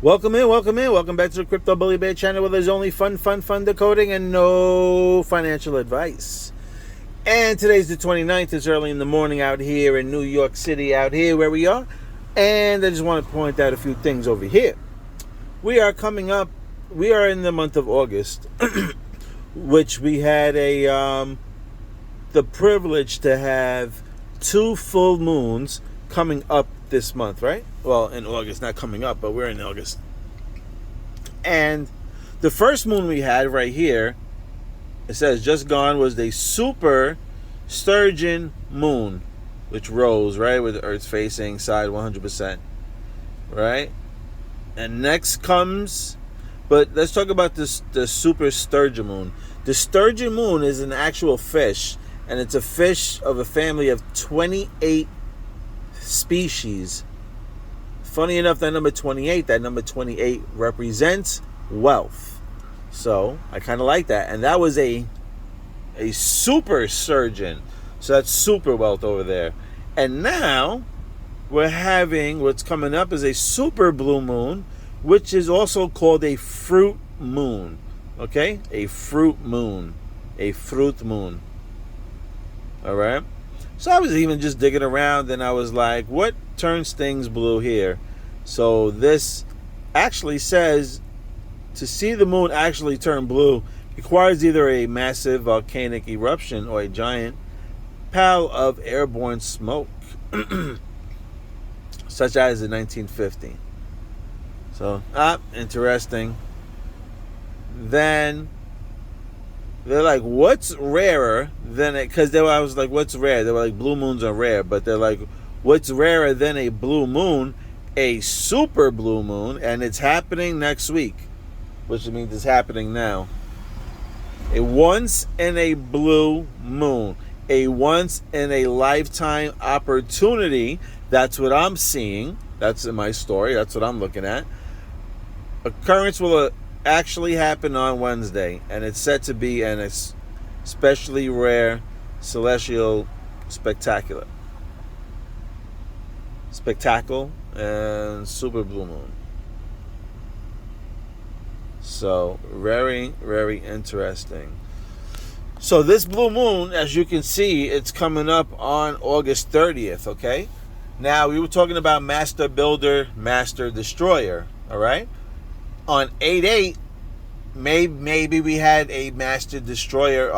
Welcome in, welcome in. Welcome back to the Crypto Bully Bear channel where there's only fun decoding and no financial advice. And today's the 29th. It's early in the morning out here in New York City, out here where we are. And I just want to point out a few things over here. We are in the month of August, which we had the privilege to have 2 full moons coming up this month, right? Well, in August, not coming up, but we're in August. And the first moon we had right here, it says just gone, was the super sturgeon moon, which rose, right, with the Earth facing side 100%, right? And next comes, but let's talk about the super sturgeon moon. The sturgeon moon is an actual fish, and it's a fish of a family of 28 species. Funny enough, that number 28 represents wealth. So I kind of like that. And that was a super surgeon. So that's super wealth over there. And now we're having, what's coming up is a super blue moon, which is also called a fruit moon. Okay? A fruit moon. A fruit moon. All right? So I was even just digging around and I was like, what turns things blue here? So this actually says to see the moon actually turn blue requires either a massive volcanic eruption or a giant pile of airborne smoke, such as in 1950. So, interesting. Then they're like, what's rarer than it? Because I was like, what's rare? They were like, blue moons are rare. But they're like, what's rarer than a blue moon? A super blue moon. And it's happening next week, which means it's happening now. A once in a blue moon. A once in a lifetime opportunity. That's what I'm seeing. That's in my story. That's what I'm looking at. Occurrence will actually happened on Wednesday, and it's said to be an especially rare celestial spectacle and super blue moon. So very, very interesting. So this blue moon, as you can see, it's coming up on August 30th. Okay, now we were talking about Master Builder, Master Destroyer. All right. On 8/8, maybe we had a Master Destroyer.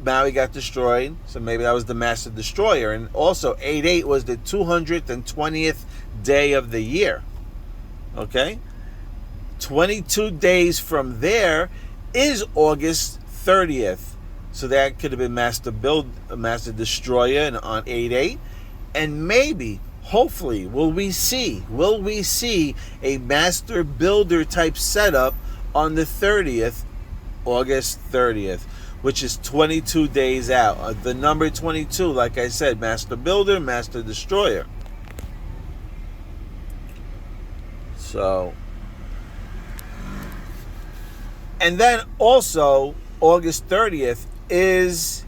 Maui got destroyed, so maybe that was the Master Destroyer. And also, 8/8 was the 220th day of the year. Okay? 22 days from there is August 30th. So that could have been Master Destroyer on 8/8. And maybe, hopefully, will we see a Master Builder type setup on the 30th, August 30th, which is 22 days out. The number 22, like I said, Master Builder, Master Destroyer. So, and then also August 30th is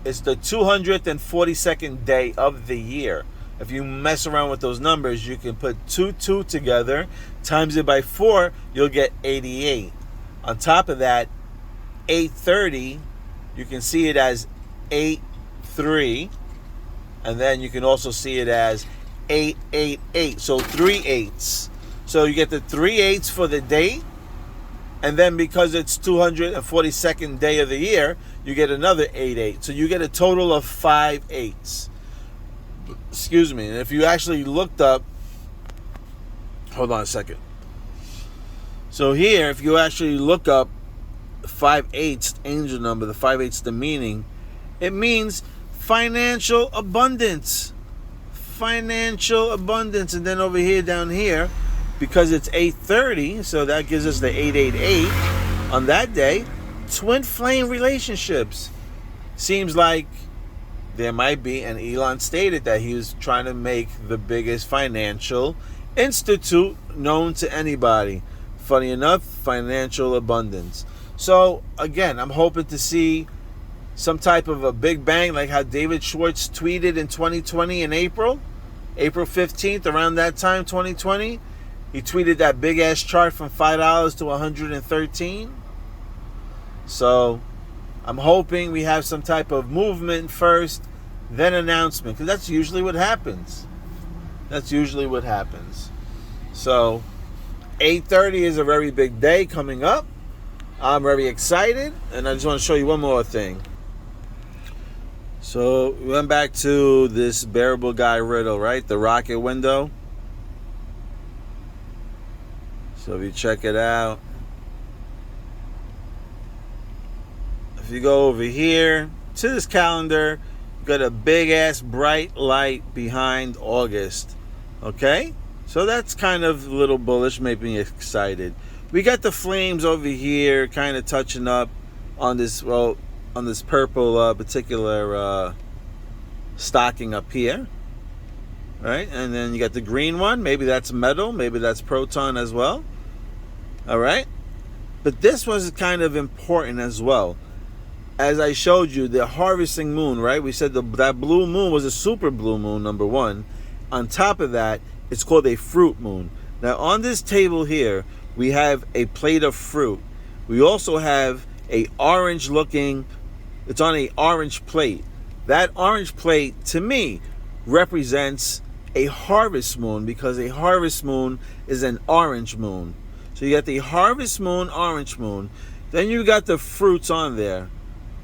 it's the 242nd day of the year. If you mess around with those numbers, you can put 2 together, times it by 4, you'll get 88. On top of that, 830, you can see it as 83, and then you can also see it as 888. So 3 8s. So you get the 3 8s for the date, and then because it's 242nd day of the year, you get another 8 8. So you get a total of 5 8s. Excuse me. And if you actually looked up, hold on a second. So here, if you actually look up 5/8 angel number, the 5/8, the meaning, it means financial abundance. Financial abundance. And then over here, down here, because it's 830, so that gives us the 888 on that day. Twin flame relationships. Seems like there might be, and Elon stated that he was trying to make the biggest financial institute known to anybody. Funny enough, financial abundance. So again, I'm hoping to see some type of a big bang, like how David Schwartz tweeted in 2020 in April 15th, around that time, 2020. He tweeted that big ass chart from $5 to 113. So I'm hoping we have some type of movement first, then announcement, because that's usually what happens. So 8:30 is a very big day coming up. I'm very excited, and I just want to show you one more thing. So we went back to this bearable guy riddle, right? The rocket window. So if you check it out, if you go over here to this calendar, you got a big ass bright light behind August. Okay? So that's kind of a little bullish, making me excited. We got the flames over here kind of touching up on this, well, on this purple particular stocking up here. Right? And then you got the green one. Maybe that's metal. Maybe that's proton as well. All right? But this was kind of important as well. As I showed you, the harvesting moon, right? We said that blue moon was a super blue moon, number one. On top of that, it's called a fruit moon. Now, on this table here, we have a plate of fruit. We also have a orange looking, it's on a orange plate. That orange plate, to me, represents a harvest moon, because a harvest moon is an orange moon. So you got the harvest moon, orange moon. Then you got the fruits on there.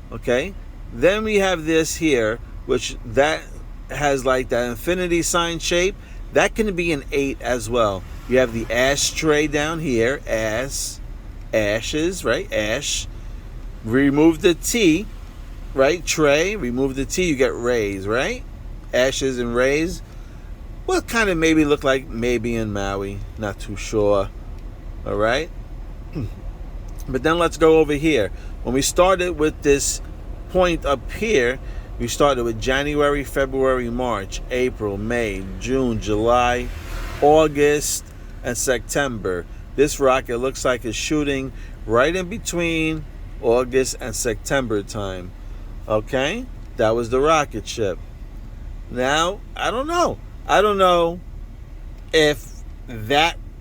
Okay? Then we have this here, which that has like that infinity sign shape. That can be an 8 as well. You have the ashtray down here, ashes, right? Ash. Remove the T, right? Tray. Remove the T, you get rays, right? Ashes and rays. What kind of maybe look like maybe in Maui? Not too sure. All right? But then let's go over here. When we started with this point up here, we started with January, February, March, April, May, June, July, August, and September. This rocket looks like it's shooting right in between August and September time. Okay? That was the rocket ship. Now, I don't know. I don't know if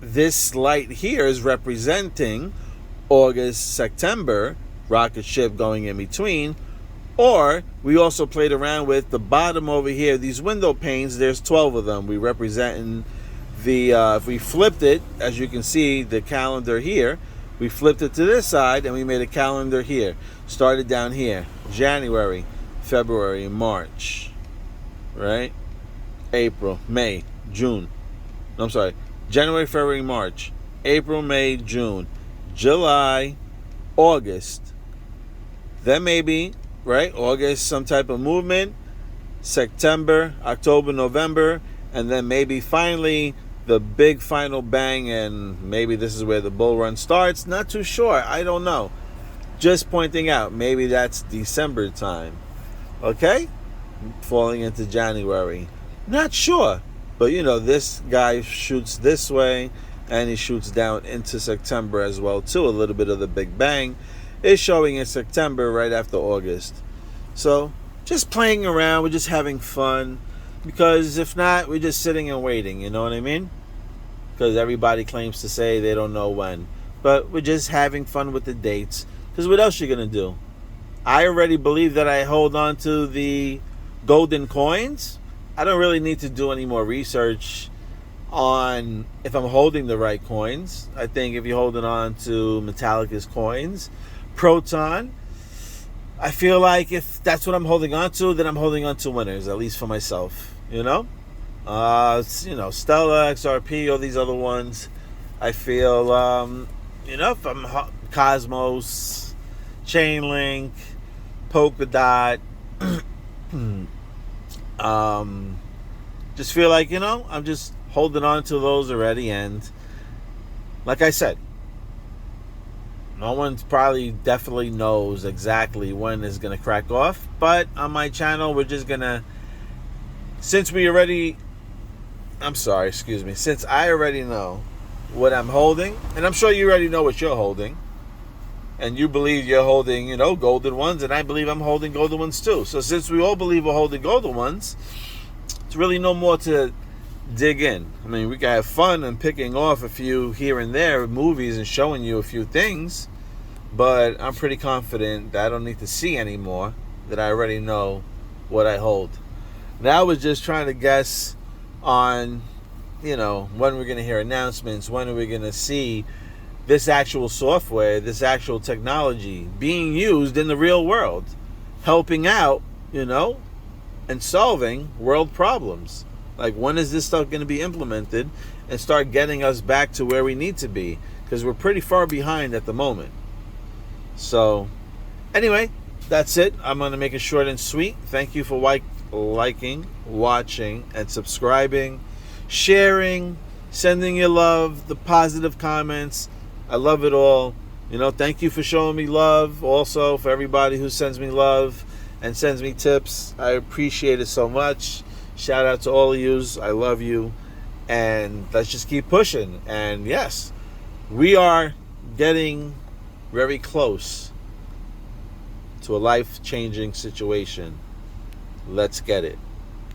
this light here is representing August, September, rocket ship going in between, or we also played around with the bottom over here, these window panes. There's 12 of them. We representing the, if we flipped it, as you can see, the calendar here, we flipped it to this side and we made a calendar here. Started down here, January, February, March, right? April, May, June. I'm sorry, January, February, March, April, May, June, July, August. Then maybe, right, August, some type of movement, September, October, November, and then maybe finally the big final bang, and maybe this is where the bull run starts. Not too sure. I don't know. Just pointing out, maybe that's December time. Okay? Falling into January. Not sure. But you know, this guy shoots this way, and he shoots down into September as well too. A little bit of the big bang is showing in September right after August. So just playing around, we're just having fun, because if not, we're just sitting and waiting, you know what I mean? Because everybody claims to say they don't know when, but we're just having fun with the dates, because what else you gonna do? I already believe that I hold on to the golden coins. I don't really need to do any more research on if I'm holding the right coins. I think if you're holding on to Metallica's coins, Proton, I feel like if that's what I'm holding on to, then I'm holding on to winners, at least for myself, you know? Stella, XRP, all these other ones, I feel, if I'm Cosmos, Chainlink, Polkadot, just feel like, I'm just holding on to those already. And like I said, no one probably definitely knows exactly when it's going to crack off. But on my channel, we're just going to, since I already know what I'm holding, and I'm sure you already know what you're holding, and you believe you're holding, golden ones, and I believe I'm holding golden ones too. So since we all believe we're holding golden ones, it's really no more to dig in. I mean, we can have fun and picking off a few here and there movies and showing you a few things, but I'm pretty confident that I don't need to see anymore, that I already know what I hold. Now I was just trying to guess on, when we're going to hear announcements, when are we going to see this actual software, this actual technology being used in the real world, helping out, and solving world problems. Like, when is this stuff going to be implemented and start getting us back to where we need to be? Because we're pretty far behind at the moment. So, anyway, that's it. I'm going to make it short and sweet. Thank you for liking, watching, and subscribing, sharing, sending your love, the positive comments. I love it all. Thank you for showing me love. Also, for everybody who sends me love and sends me tips, I appreciate it so much. Shout out to all of yous. I love you. And let's just keep pushing. And yes, we are getting very close to a life-changing situation. Let's get it.